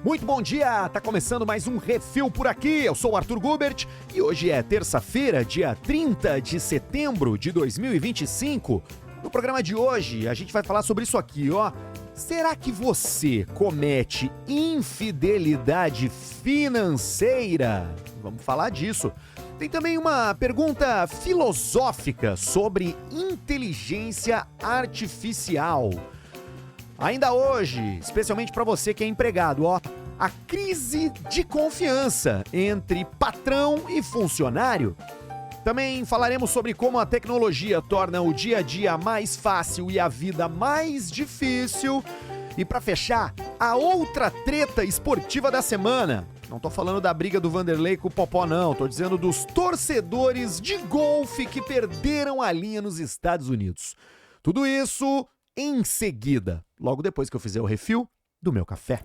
Muito bom dia, tá começando mais um Refil por aqui, eu sou o Arthur Gubert e hoje é terça-feira, dia 30 de setembro de 2025. No programa de hoje a gente vai falar sobre isso aqui, ó. Será que você comete infidelidade financeira? Vamos falar disso. Tem também uma pergunta filosófica sobre inteligência artificial. Ainda hoje, especialmente para você que é empregado, ó, a crise de confiança entre patrão e funcionário. Também falaremos sobre como a tecnologia torna o dia a dia mais fácil e a vida mais difícil. E para fechar, a outra treta esportiva da semana. Não tô falando da briga do Vanderlei com o Popó, não. Tô dizendo dos torcedores de golfe que perderam a linha nos Estados Unidos. Tudo isso em seguida, logo depois que eu fizer o refil do meu café.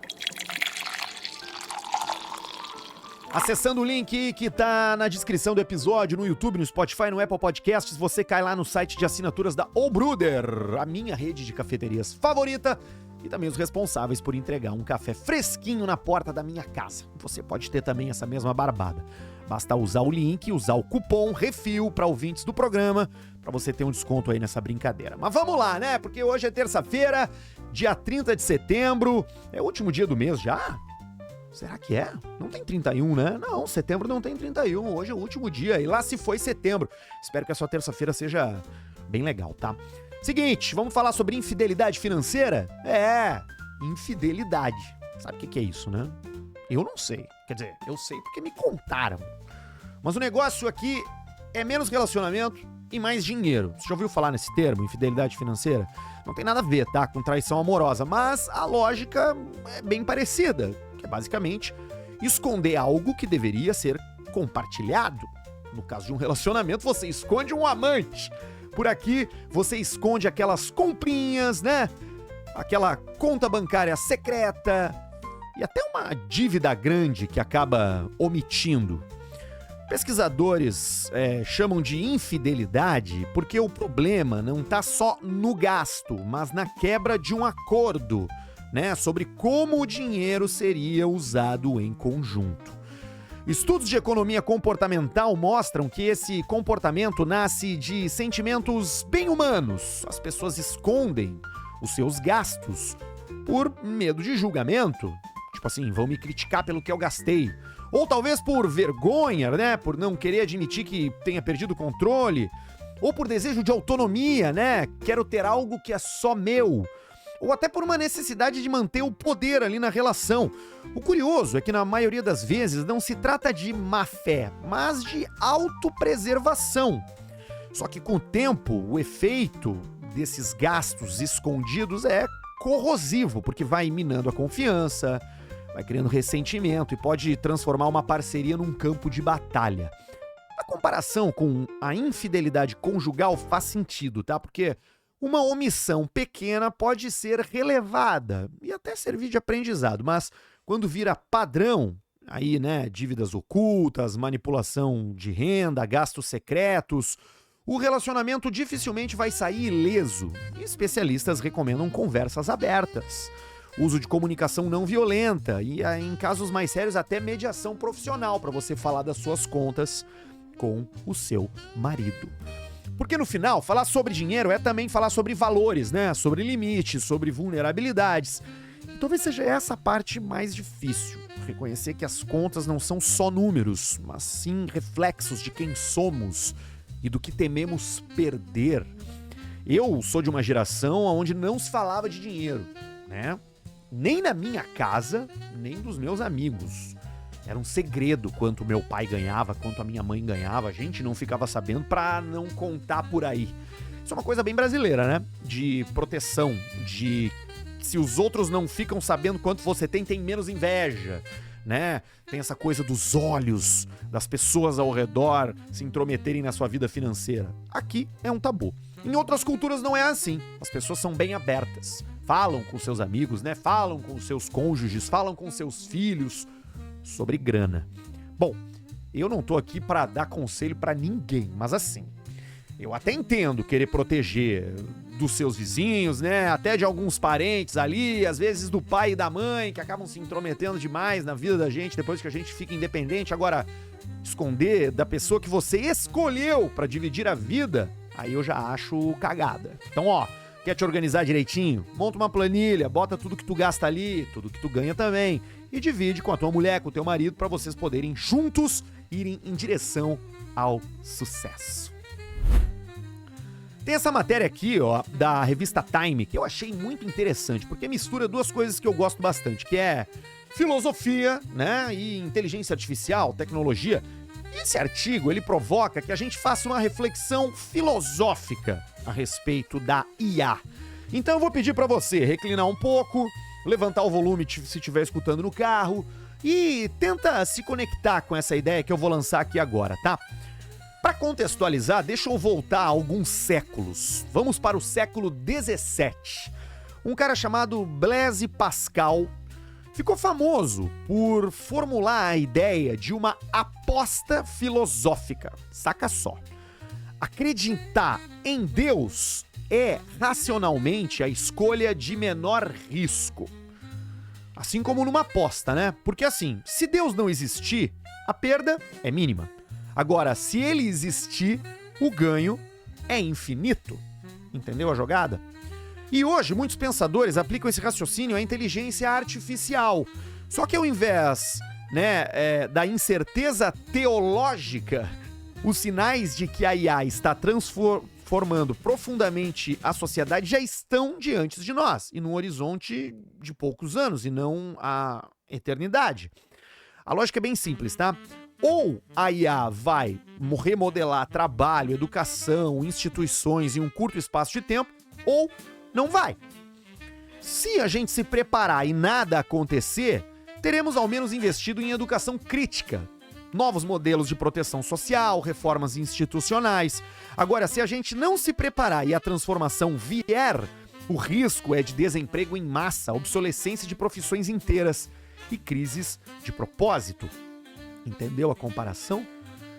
Acessando o link que tá na descrição do episódio, no YouTube, no Spotify, no Apple Podcasts, você cai lá no site de assinaturas da O Brother, a minha rede de cafeterias favorita e também os responsáveis por entregar um café fresquinho na porta da minha casa. Você pode ter também essa mesma barbada. Basta usar o link, usar o cupom REFIL para ouvintes do programa, para você ter um desconto aí nessa brincadeira. Mas vamos lá, né? Porque hoje é terça-feira, dia 30 de setembro, é o último dia do mês já? Será que é? Não tem 31, né? Não, setembro não tem 31, hoje é o último dia, e lá se foi setembro. Espero que a sua terça-feira seja bem legal, tá? Seguinte, vamos falar sobre infidelidade financeira? Infidelidade. Sabe o que é isso, né? Eu não sei. Quer dizer, eu sei porque me contaram. Mas o negócio aqui é menos relacionamento e mais dinheiro. Você já ouviu falar nesse termo, infidelidade financeira? Não tem nada a ver, tá? Com traição amorosa, mas a lógica é bem parecida. Que é basicamente esconder algo que deveria ser compartilhado. No caso de um relacionamento, você esconde um amante. Por aqui, você esconde aquelas comprinhas, né? Aquela conta bancária secreta e até uma dívida grande que acaba omitindo. Pesquisadores chamam de infidelidade porque o problema não está só no gasto, mas na quebra de um acordo, né, sobre como o dinheiro seria usado em conjunto. Estudos de economia comportamental mostram que esse comportamento nasce de sentimentos bem humanos. As pessoas escondem os seus gastos por medo de julgamento. Tipo assim, vão me criticar pelo que eu gastei. Ou talvez por vergonha, né? Por não querer admitir que tenha perdido o controle. Ou por desejo de autonomia, né? Quero ter algo que é só meu. Ou até por uma necessidade de manter o poder ali na relação. O curioso é que na maioria das vezes não se trata de má fé, mas de autopreservação. Só que com o tempo, o efeito desses gastos escondidos é corrosivo, porque vai minando a confiança, vai criando ressentimento e pode transformar uma parceria num campo de batalha. A comparação com a infidelidade conjugal faz sentido, tá? Porque uma omissão pequena pode ser relevada e até servir de aprendizado, mas quando vira padrão, aí, né, dívidas ocultas, manipulação de renda, gastos secretos, o relacionamento dificilmente vai sair ileso. E especialistas recomendam conversas abertas, uso de comunicação não violenta e, em casos mais sérios, até mediação profissional para você falar das suas contas com o seu marido. Porque no final, falar sobre dinheiro é também falar sobre valores, né? Sobre limites, sobre vulnerabilidades. E talvez seja essa a parte mais difícil. Reconhecer que as contas não são só números, mas sim reflexos de quem somos e do que tememos perder. Eu sou de uma geração onde não se falava de dinheiro, né? Nem na minha casa, nem dos meus amigos. Era um segredo quanto meu pai ganhava, quanto a minha mãe ganhava. A gente não ficava sabendo pra não contar por aí. Isso é uma coisa bem brasileira, né? De proteção, de se os outros não ficam sabendo quanto você tem menos inveja, né? Tem essa coisa dos olhos das pessoas ao redor se intrometerem na sua vida financeira. Aqui é um tabu. Em outras culturas não é assim. As pessoas são bem abertas. Falam com seus amigos, né? Falam com seus cônjuges, falam com seus filhos sobre grana. Bom, eu não tô aqui pra dar conselho pra ninguém, mas assim, eu até entendo querer proteger dos seus vizinhos, né? Até de alguns parentes ali, às vezes do pai e da mãe, que acabam se intrometendo demais na vida da gente depois que a gente fica independente. Agora, esconder da pessoa que você escolheu pra dividir a vida, aí eu já acho cagada. Então, ó, quer te organizar direitinho? Monta uma planilha, bota tudo que tu gasta ali, tudo que tu ganha também, e divide com a tua mulher, com o teu marido, pra vocês poderem juntos irem em direção ao sucesso. Tem essa matéria aqui, ó, da revista Time, que eu achei muito interessante, porque mistura duas coisas que eu gosto bastante, que é filosofia, né, e inteligência artificial, tecnologia. E esse artigo, ele provoca que a gente faça uma reflexão filosófica a respeito da IA. Então eu vou pedir pra você reclinar um pouco, levantar o volume se estiver escutando no carro e tenta se conectar com essa ideia que eu vou lançar aqui agora, tá? Para contextualizar, deixa eu voltar alguns séculos. Vamos para o século 17. Um cara chamado Blaise Pascal ficou famoso por formular a ideia de uma aposta filosófica. Saca só. Acreditar em Deus é racionalmente a escolha de menor risco. Assim como numa aposta, né? Porque assim, se Deus não existir, a perda é mínima. Agora, se ele existir, o ganho é infinito. Entendeu a jogada? E hoje, muitos pensadores aplicam esse raciocínio à inteligência artificial. Só que ao invés, da incerteza teológica, os sinais de que a IA está transformando profundamente a sociedade já estão diante de nós, e num horizonte de poucos anos, e não a eternidade. A lógica é bem simples, tá? Ou a IA vai remodelar trabalho, educação, instituições em um curto espaço de tempo, ou não vai. Se a gente se preparar e nada acontecer, teremos ao menos investido em educação crítica, novos modelos de proteção social, reformas institucionais. Agora, se a gente não se preparar e a transformação vier, o risco é de desemprego em massa, obsolescência de profissões inteiras e crises de propósito. Entendeu a comparação?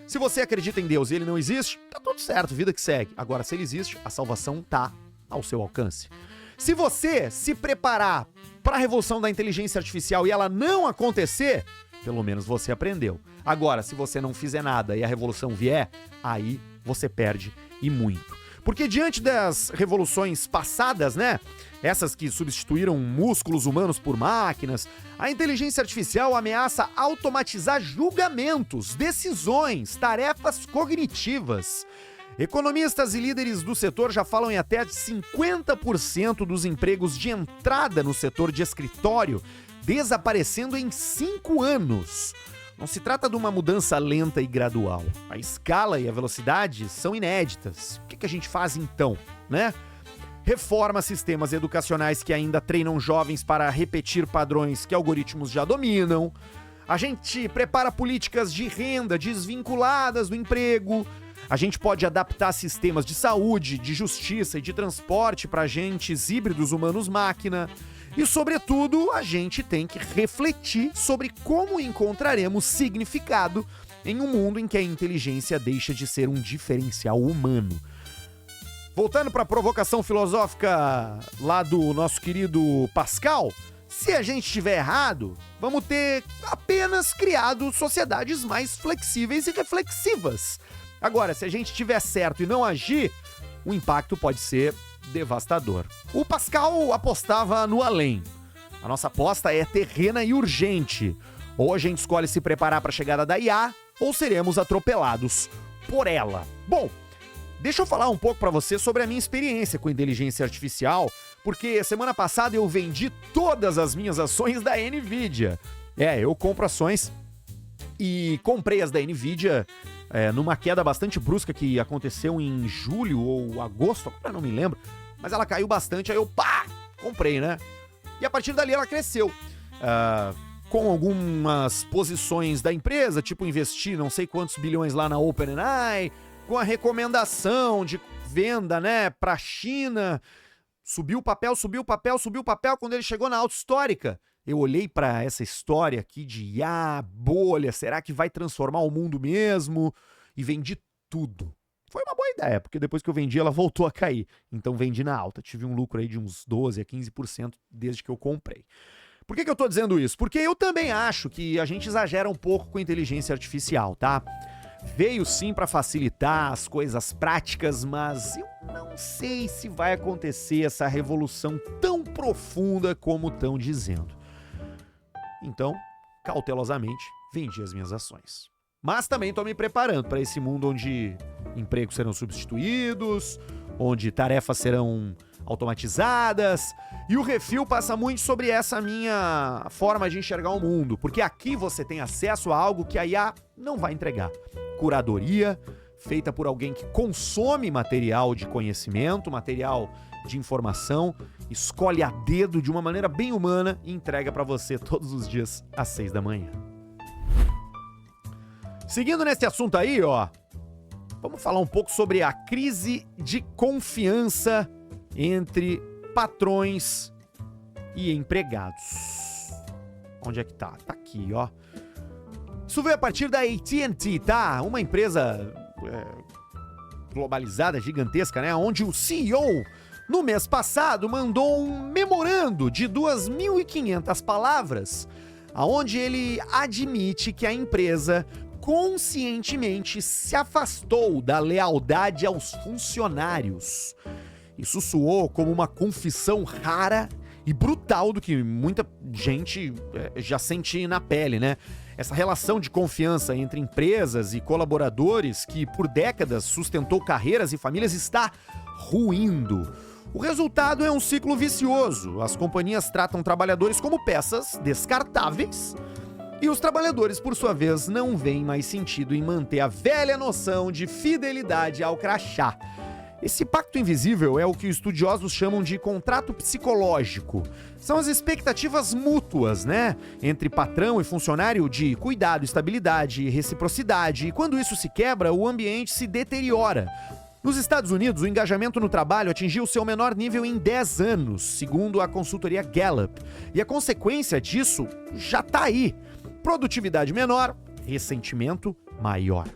Se você acredita em Deus e ele não existe, tá tudo certo, vida que segue. Agora, se ele existe, a salvação tá ao seu alcance. Se você se preparar para a revolução da inteligência artificial e ela não acontecer, pelo menos você aprendeu. Agora, se você não fizer nada e a revolução vier, aí você perde e muito. Porque diante das revoluções passadas, essas que substituíram músculos humanos por máquinas, a inteligência artificial ameaça automatizar julgamentos, decisões, tarefas cognitivas. Economistas e líderes do setor já falam em até 50% dos empregos de entrada no setor de escritório desaparecendo em 5 anos. Não se trata de uma mudança lenta e gradual. A escala e a velocidade são inéditas. O que a gente faz então, Reforma sistemas educacionais que ainda treinam jovens para repetir padrões que algoritmos já dominam. A gente prepara políticas de renda desvinculadas do emprego. A gente pode adaptar sistemas de saúde, de justiça e de transporte para agentes híbridos humanos-máquina. E, sobretudo, a gente tem que refletir sobre como encontraremos significado em um mundo em que a inteligência deixa de ser um diferencial humano. Voltando para a provocação filosófica lá do nosso querido Pascal, se a gente estiver errado, vamos ter apenas criado sociedades mais flexíveis e reflexivas. Agora, se a gente estiver certo e não agir, o impacto pode ser devastador. O Pascal apostava no além. A nossa aposta é terrena e urgente. Ou a gente escolhe se preparar para a chegada da IA, ou seremos atropelados por ela. Bom, deixa eu falar um pouco para você sobre a minha experiência com inteligência artificial, porque semana passada eu vendi todas as minhas ações da NVIDIA. Eu compro ações e comprei as da NVIDIA numa queda bastante brusca que aconteceu em julho ou agosto, agora não me lembro, mas ela caiu bastante, aí eu comprei, E a partir dali ela cresceu. Com algumas posições da empresa, tipo investir não sei quantos bilhões lá na OpenAI, com a recomendação de venda, pra China. Subiu o papel, quando ele chegou na alta histórica. Eu olhei para essa história aqui de IA, bolha, será que vai transformar o mundo mesmo? E vendi tudo. foi uma boa ideia, porque depois que eu vendi, ela voltou a cair. Então vendi na alta. Tive um lucro aí de uns 12 a 15% desde que eu comprei. Por que eu tô dizendo isso? Porque eu também acho que a gente exagera um pouco com inteligência artificial, tá? Veio sim para facilitar as coisas práticas, mas eu não sei se vai acontecer essa revolução tão profunda como estão dizendo. Então, cautelosamente, vendi as minhas ações. Mas também estou me preparando para esse mundo onde empregos serão substituídos, onde tarefas serão automatizadas, e o Refil passa muito sobre essa minha forma de enxergar o mundo, porque aqui você tem acesso a algo que a IA não vai entregar. Curadoria, feita por alguém que consome material de conhecimento, material de informação, escolhe a dedo de uma maneira bem humana e entrega para você todos os dias às 6 da manhã. Seguindo nesse assunto aí, vamos falar um pouco sobre a crise de confiança entre patrões e empregados. Onde é que tá? Tá aqui, Isso veio a partir da AT&T, tá? Uma empresa globalizada, gigantesca, né? Onde o CEO, no mês passado, mandou um memorando de 2.500 palavras, aonde ele admite que a empresa conscientemente se afastou da lealdade aos funcionários. Isso soou como uma confissão rara e brutal do que muita gente já sente na pele, né? Essa relação de confiança entre empresas e colaboradores que por décadas sustentou carreiras e famílias está ruindo. O resultado é um ciclo vicioso. As companhias tratam trabalhadores como peças descartáveis e os trabalhadores, por sua vez, não veem mais sentido em manter a velha noção de fidelidade ao crachá. Esse pacto invisível é o que estudiosos chamam de contrato psicológico. São as expectativas mútuas, né? Entre patrão e funcionário de cuidado, estabilidade e reciprocidade. E quando isso se quebra, o ambiente se deteriora. Nos Estados Unidos, o engajamento no trabalho atingiu seu menor nível em 10 anos, segundo a consultoria Gallup. E a consequência disso já tá aí. Produtividade menor, ressentimento maior.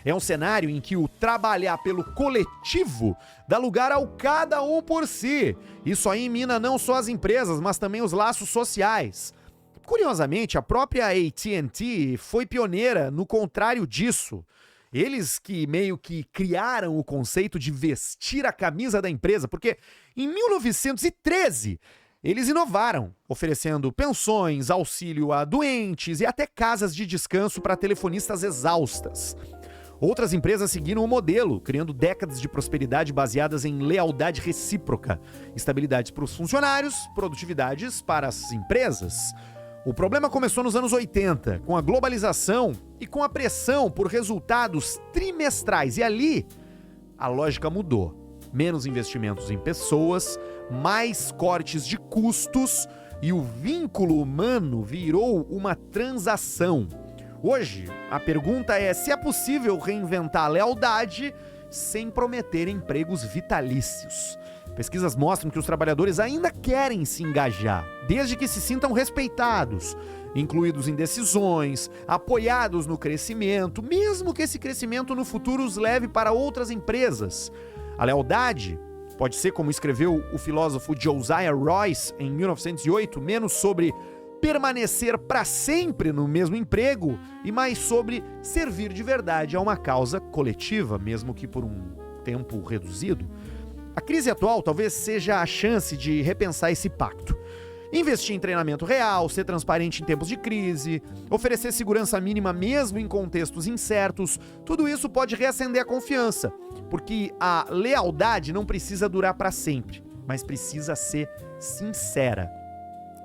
É um cenário em que o trabalhar pelo coletivo dá lugar ao cada um por si. Isso aí mina não só as empresas, mas também os laços sociais. Curiosamente, a própria AT&T foi pioneira no contrário disso. Eles que meio que criaram o conceito de vestir a camisa da empresa, porque em 1913 eles inovaram, oferecendo pensões, auxílio a doentes e até casas de descanso para telefonistas exaustas. Outras empresas seguiram o modelo, criando décadas de prosperidade baseadas em lealdade recíproca, estabilidade para os funcionários, produtividades para as empresas. O problema começou nos anos 80, com a globalização e com a pressão por resultados trimestrais. E ali, a lógica mudou. Menos investimentos em pessoas, mais cortes de custos e o vínculo humano virou uma transação. Hoje, a pergunta é se é possível reinventar a lealdade sem prometer empregos vitalícios. Pesquisas mostram que os trabalhadores ainda querem se engajar, desde que se sintam respeitados, incluídos em decisões, apoiados no crescimento, mesmo que esse crescimento no futuro os leve para outras empresas. A lealdade pode ser, como escreveu o filósofo Josiah Royce em 1908, menos sobre permanecer para sempre no mesmo emprego e mais sobre servir de verdade a uma causa coletiva, mesmo que por um tempo reduzido. A crise atual talvez seja a chance de repensar esse pacto. Investir em treinamento real, ser transparente em tempos de crise, oferecer segurança mínima mesmo em contextos incertos, tudo isso pode reacender a confiança, porque a lealdade não precisa durar para sempre, mas precisa ser sincera.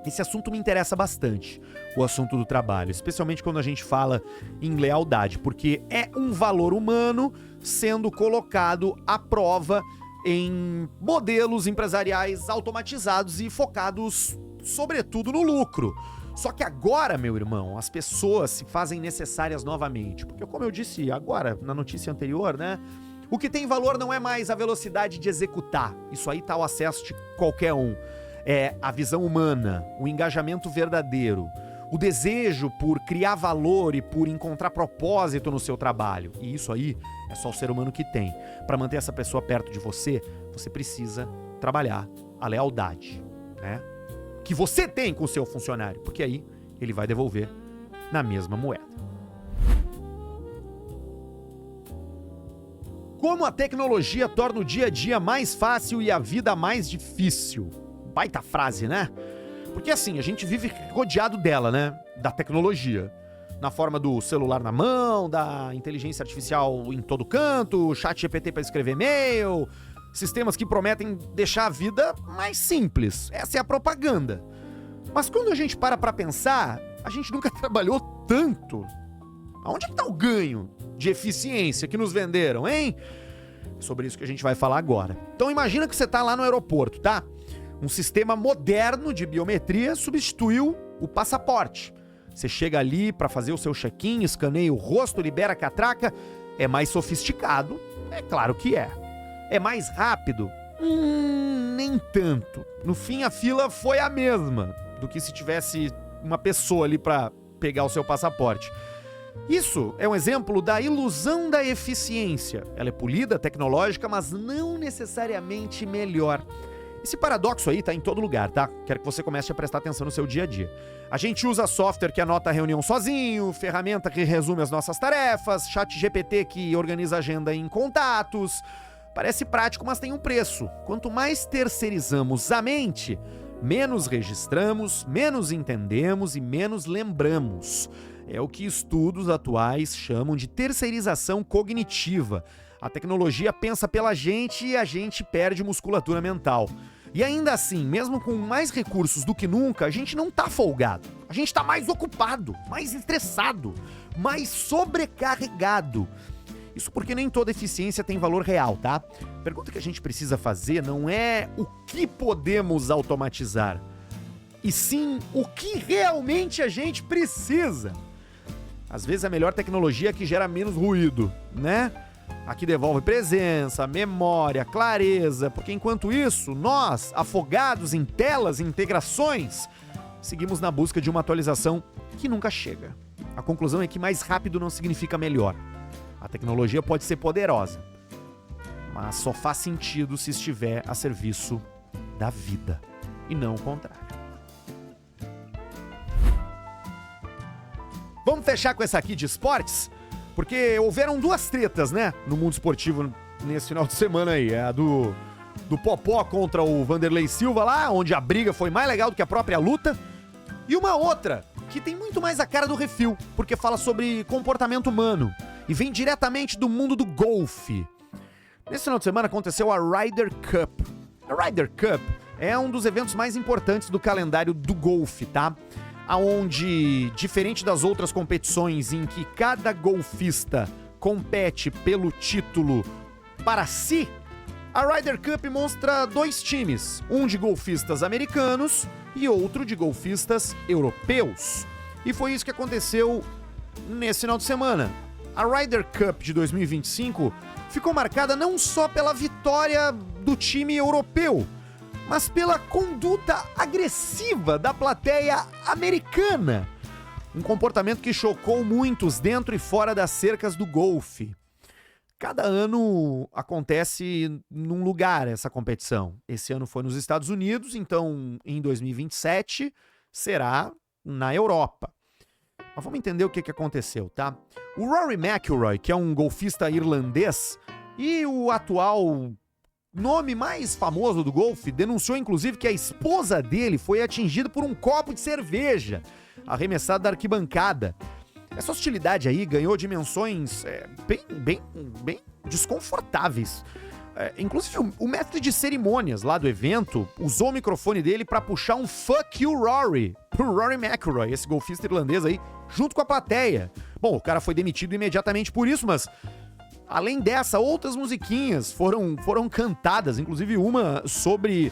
Esse assunto me interessa bastante, o assunto do trabalho, especialmente quando a gente fala em lealdade, porque é um valor humano sendo colocado à prova em modelos empresariais automatizados e focados, sobretudo, no lucro. Só que agora, meu irmão, as pessoas se fazem necessárias novamente, porque como eu disse agora, na notícia anterior, né? O que tem valor não é mais a velocidade de executar, isso aí tá ao acesso de qualquer um. É a visão humana, o engajamento verdadeiro, o desejo por criar valor e por encontrar propósito no seu trabalho. E isso aí É só o ser humano que tem. Para manter essa pessoa perto de você, você precisa trabalhar a lealdade, né? Que você tem com o seu funcionário, porque aí ele vai devolver na mesma moeda. Como a tecnologia torna o dia a dia mais fácil e a vida mais difícil. Baita frase, né? Porque assim, a gente vive rodeado dela, né? Da tecnologia. Na forma do celular na mão, da inteligência artificial em todo canto, chat GPT para escrever e-mail, sistemas que prometem deixar a vida mais simples. Essa é a propaganda. Mas quando a gente para pra pensar, a gente nunca trabalhou tanto. Aonde é que tá o ganho de eficiência que nos venderam, hein? Sobre isso que a gente vai falar agora. Então imagina que você tá lá no aeroporto, tá? Um sistema moderno de biometria substituiu o passaporte. Você chega ali pra fazer o seu check-in, escaneia o rosto, libera a catraca. É mais sofisticado? É claro que é. É mais rápido? Nem tanto. No fim, a fila foi a mesma do que se tivesse uma pessoa ali pra pegar o seu passaporte. Isso é um exemplo da ilusão da eficiência. Ela é polida, tecnológica, mas não necessariamente melhor. Esse paradoxo aí tá em todo lugar, tá? Quero que você comece a prestar atenção no seu dia a dia. A gente usa software que anota a reunião sozinho, ferramenta que resume as nossas tarefas, chat GPT que organiza a agenda em contatos. Parece prático, mas tem um preço. Quanto mais terceirizamos a mente, menos registramos, menos entendemos e menos lembramos. É o que estudos atuais chamam de terceirização cognitiva. A tecnologia pensa pela gente e a gente perde musculatura mental. E ainda assim, mesmo com mais recursos do que nunca, a gente não tá folgado. A gente tá mais ocupado, mais estressado, mais sobrecarregado. Isso porque nem toda eficiência tem valor real, tá? A pergunta que a gente precisa fazer não é o que podemos automatizar, e sim o que realmente a gente precisa. Às vezes a melhor tecnologia é a que gera menos ruído, né? A que devolve presença, memória, clareza, porque enquanto isso, nós, afogados em telas e integrações, seguimos na busca de uma atualização que nunca chega. A conclusão é que mais rápido não significa melhor. A tecnologia pode ser poderosa, mas só faz sentido se estiver a serviço da vida, e não o contrário. Vamos fechar com essa aqui de esportes? Porque houveram duas tretas, né, no mundo esportivo nesse final de semana aí. É a do Popó contra o Vanderlei Silva lá, onde a briga foi mais legal do que a própria luta. E uma outra, que tem muito mais a cara do Refil, porque fala sobre comportamento humano e vem diretamente do mundo do golfe. Nesse final de semana aconteceu a Ryder Cup. A Ryder Cup é um dos eventos mais importantes do calendário do golfe, tá? Aonde, diferente das outras competições em que cada golfista compete pelo título para si, a Ryder Cup mostra dois times, um de golfistas americanos e outro de golfistas europeus. E foi isso que aconteceu nesse final de semana. A Ryder Cup de 2025 ficou marcada não só pela vitória do time europeu, mas pela conduta agressiva da plateia americana. Um comportamento que chocou muitos dentro e fora das cercas do golfe. Cada ano acontece num lugar essa competição. Esse ano foi nos Estados Unidos, então em 2027 será na Europa. Mas vamos entender o que aconteceu, tá? O Rory McIlroy, que é um golfista irlandês e o atual nome mais famoso do golfe, denunciou inclusive que a esposa dele foi atingida por um copo de cerveja arremessado da arquibancada. Essa hostilidade aí ganhou dimensões bem desconfortáveis. Inclusive o mestre de cerimônias lá do evento usou o microfone dele para puxar um "Fuck you, Rory" pro Rory McIlroy, esse golfista irlandês aí, junto com a plateia. Bom, o cara foi demitido imediatamente por isso, mas além dessa, outras musiquinhas foram cantadas, inclusive uma sobre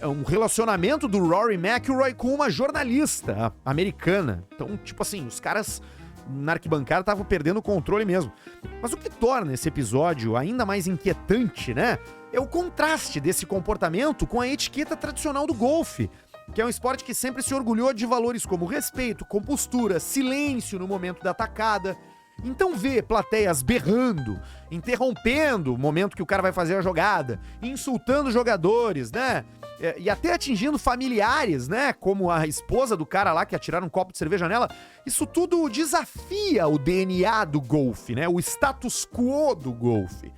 um relacionamento do Rory McIlroy com uma jornalista americana. Então, tipo assim, os caras na arquibancada estavam perdendo o controle mesmo. Mas o que torna esse episódio ainda mais inquietante, né, é o contraste desse comportamento com a etiqueta tradicional do golfe, que é um esporte que sempre se orgulhou de valores como respeito, compostura, silêncio no momento da atacada. Então vê plateias berrando, interrompendo o momento que o cara vai fazer a jogada, insultando jogadores, né? E até atingindo familiares, né? Como a esposa do cara lá que atiraram um copo de cerveja nela. Isso tudo desafia o DNA do golfe, né? O status quo do golfe.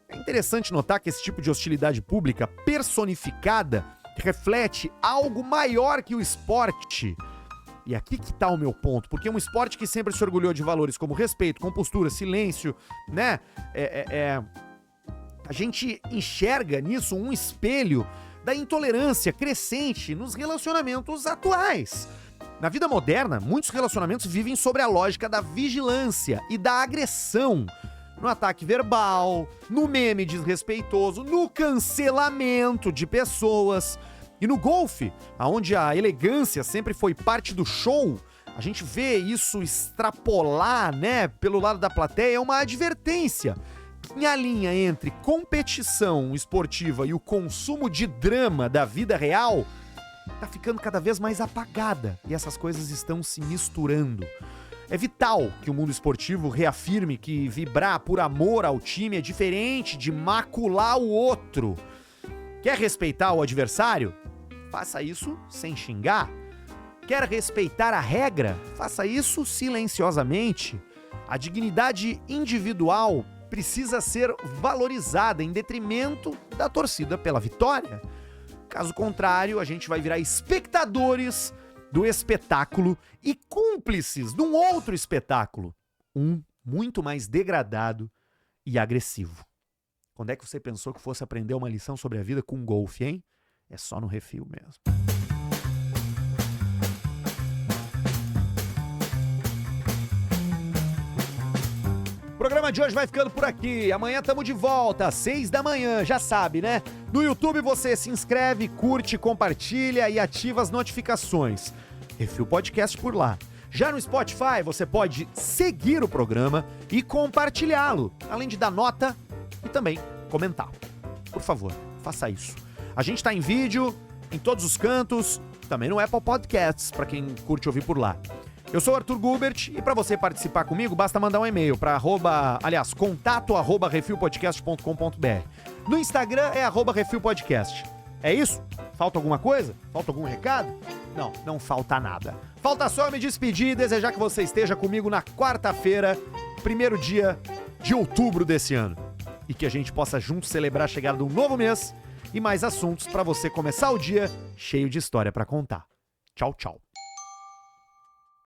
É interessante notar que esse tipo de hostilidade pública personificada reflete algo maior que o esporte. E aqui que tá o meu ponto, porque é um esporte que sempre se orgulhou de valores como respeito, compostura, silêncio, né? A gente enxerga nisso um espelho da intolerância crescente nos relacionamentos atuais. Na vida moderna, muitos relacionamentos vivem sobre a lógica da vigilância e da agressão. No ataque verbal, no meme desrespeitoso, no cancelamento de pessoas. E no golfe, onde a elegância sempre foi parte do show, a gente vê isso extrapolar, né, pelo lado da plateia, é uma advertência. Em a linha entre competição esportiva e o consumo de drama da vida real tá ficando cada vez mais apagada e essas coisas estão se misturando. É vital que o mundo esportivo reafirme que vibrar por amor ao time é diferente de macular o outro. Quer respeitar o adversário? Faça isso sem xingar. Quer respeitar a regra? Faça isso silenciosamente. A dignidade individual precisa ser valorizada em detrimento da torcida pela vitória. Caso contrário, a gente vai virar espectadores do espetáculo e cúmplices de um outro espetáculo, um muito mais degradado e agressivo. Quando é que você pensou que fosse aprender uma lição sobre a vida com golfe, hein? É só no refil mesmo. O programa de hoje vai ficando por aqui. Amanhã estamos de volta, às 6 da manhã, já sabe, né? No YouTube você se inscreve, curte, compartilha e ativa as notificações. Refil Podcast por lá. Já no Spotify você pode seguir o programa e compartilhá-lo, além de dar nota e também comentar. Por favor, faça isso. A gente está em vídeo, em todos os cantos, também no Apple Podcasts, para quem curte ouvir por lá. Eu sou o Arthur Gubert e para você participar comigo, basta mandar um e-mail para contato@refilpodcast.com.br. No Instagram é @refilpodcast. É isso? Falta alguma coisa? Falta algum recado? Não falta nada. Falta só eu me despedir e desejar que você esteja comigo na quarta-feira, primeiro dia de outubro desse ano. E que a gente possa juntos celebrar a chegada de um novo mês e mais assuntos para você começar o dia cheio de história para contar. Tchau, tchau.